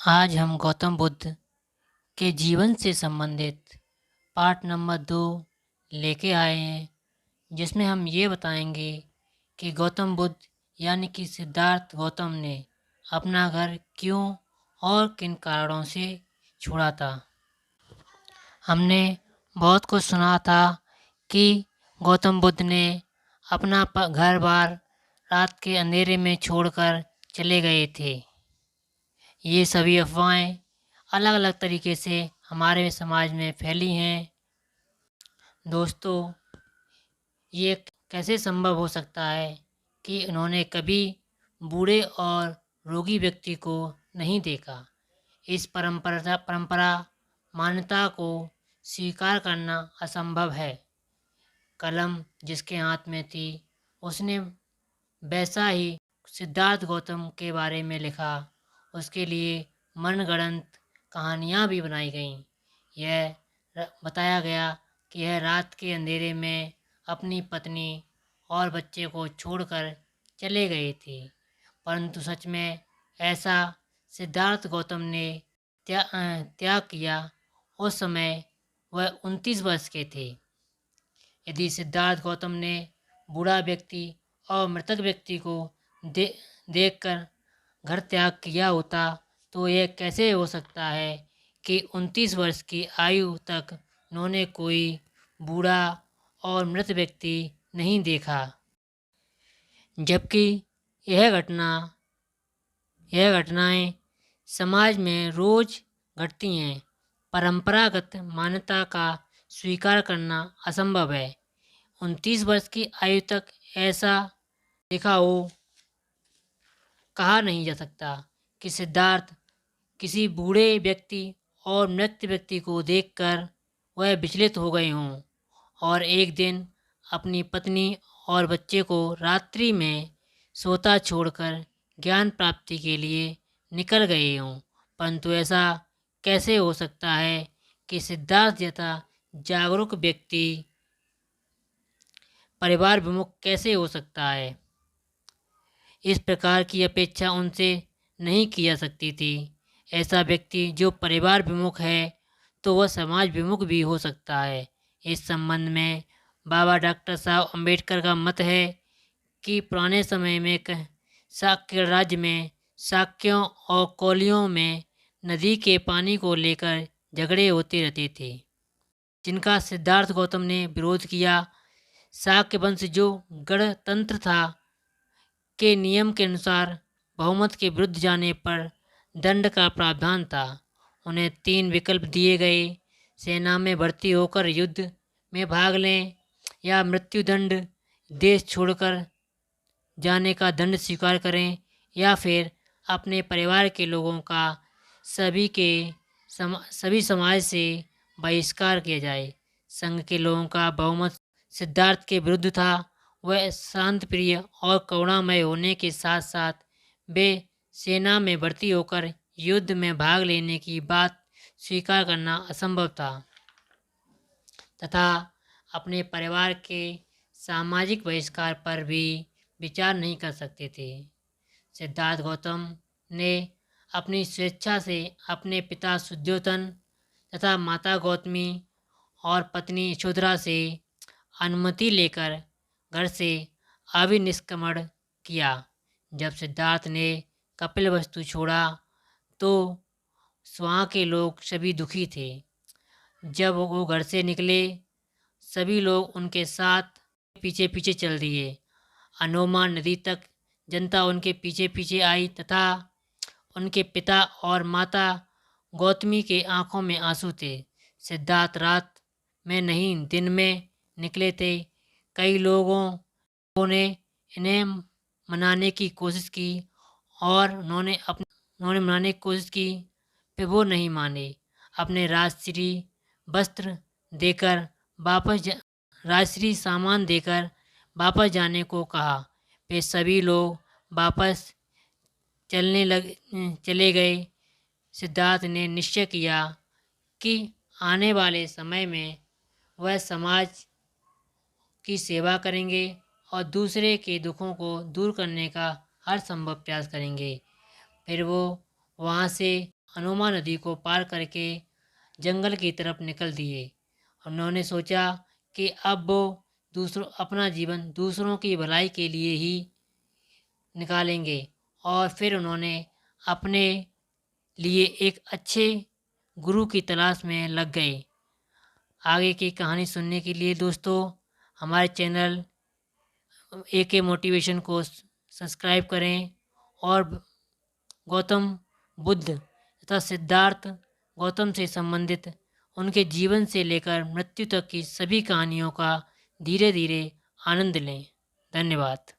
आज हम गौतम बुद्ध के जीवन से संबंधित पार्ट नंबर 2 लेके आए हैं, जिसमें हम ये बताएंगे कि गौतम बुद्ध यानी कि सिद्धार्थ गौतम ने अपना घर क्यों और किन कारणों से छोड़ा था। हमने बहुत कुछ सुना था कि गौतम बुद्ध ने अपना घर बार रात के अंधेरे में छोड़कर चले गए थे। ये सभी अफवाहें अलग अलग तरीके से हमारे समाज में फैली हैं। दोस्तों, ये कैसे संभव हो सकता है कि उन्होंने कभी बूढ़े और रोगी व्यक्ति को नहीं देखा। इस परंपरा मान्यता को स्वीकार करना असंभव है। कलम जिसके हाथ में थी, उसने वैसा ही सिद्धार्थ गौतम के बारे में लिखा। उसके लिए मनगढ़ंत कहानियाँ भी बनाई गईं। यह बताया गया कि यह रात के अंधेरे में अपनी पत्नी और बच्चे को छोड़कर चले गए थे, परंतु सच में ऐसा सिद्धार्थ गौतम ने त्याग किया। उस समय वह 29 वर्ष के थे। यदि सिद्धार्थ गौतम ने बूढ़ा व्यक्ति और मृतक व्यक्ति को देखकर घर त्याग किया होता, तो यह कैसे हो सकता है कि 29 वर्ष की आयु तक उन्होंने कोई बूढ़ा और मृत व्यक्ति नहीं देखा, जबकि यह घटनाएं समाज में रोज घटती हैं। परंपरागत मान्यता का स्वीकार करना असंभव है। 29 वर्ष की आयु तक ऐसा देखा हो कहा नहीं जा सकता कि सिद्धार्थ किसी बूढ़े व्यक्ति और मृत व्यक्ति को देखकर वह विचलित हो गए हों और एक दिन अपनी पत्नी और बच्चे को रात्रि में सोता छोड़कर ज्ञान प्राप्ति के लिए निकल गए हों। परंतु ऐसा कैसे हो सकता है कि सिद्धार्थ जैसा जागरूक व्यक्ति परिवार विमुख कैसे हो सकता है। इस प्रकार की अपेक्षा उनसे नहीं की जा सकती थी। ऐसा व्यक्ति जो परिवार विमुख है, तो वह समाज विमुख भी हो सकता है। इस संबंध में बाबा डॉक्टर साहब अम्बेडकर का मत है कि पुराने समय में शाक्य राज्य में शाक्यों और कोलियों में नदी के पानी को लेकर झगड़े होते रहते थे, जिनका सिद्धार्थ गौतम ने विरोध किया। शाक्य वंश जो गणतंत्र था के नियम के अनुसार बहुमत के विरुद्ध जाने पर दंड का प्रावधान था। उन्हें 3 विकल्प दिए गए: सेना में भर्ती होकर युद्ध में भाग लें, या मृत्युदंड, देश छोड़कर जाने का दंड स्वीकार करें, या फिर अपने परिवार के लोगों का सभी समाज से बहिष्कार किया जाए। संघ के लोगों का बहुमत सिद्धार्थ के विरुद्ध था। वह शांत प्रिय और करुणामय होने के साथ साथ वे सेना में भर्ती होकर युद्ध में भाग लेने की बात स्वीकार करना असंभव था तथा अपने परिवार के सामाजिक बहिष्कार पर भी विचार नहीं कर सकते थे। सिद्धार्थ गौतम ने अपनी स्वेच्छा से अपने पिता शुद्धोधन तथा माता गौतमी और पत्नी यशोधरा से अनुमति लेकर घर से अभिनिष्क्रमण किया। जब सिद्धार्थ ने कपिलवस्तु छोड़ा तो वहाँ के लोग सभी दुखी थे। जब वो घर से निकले, सभी लोग उनके साथ पीछे पीछे चल दिए। अनोमा नदी तक जनता उनके पीछे पीछे आई तथा उनके पिता और माता गौतमी के आंखों में आंसू थे। सिद्धार्थ रात में नहीं दिन में निकले थे। कई लोगों ने इन्हें मनाने की कोशिश की और उन्होंने मनाने की कोशिश की, फिर वो नहीं माने। अपने राजश्री वस्त्र देकर राजश्री सामान देकर वापस जाने को कहा। वे सभी लोग वापस चले गए। सिद्धार्थ ने निश्चय किया कि आने वाले समय में वह समाज की सेवा करेंगे और दूसरे के दुखों को दूर करने का हर संभव प्रयास करेंगे। फिर वो वहाँ से अनोमा नदी को पार करके जंगल की तरफ निकल दिए। उन्होंने सोचा कि अब वो अपना जीवन दूसरों की भलाई के लिए ही निकालेंगे, और फिर उन्होंने अपने लिए एक अच्छे गुरु की तलाश में लग गए। आगे की कहानी सुनने के लिए दोस्तों हमारे चैनल AK मोटिवेशन को सब्सक्राइब करें, और गौतम बुद्ध तथा सिद्धार्थ गौतम से संबंधित उनके जीवन से लेकर मृत्यु तक की सभी कहानियों का धीरे धीरे आनंद लें। धन्यवाद।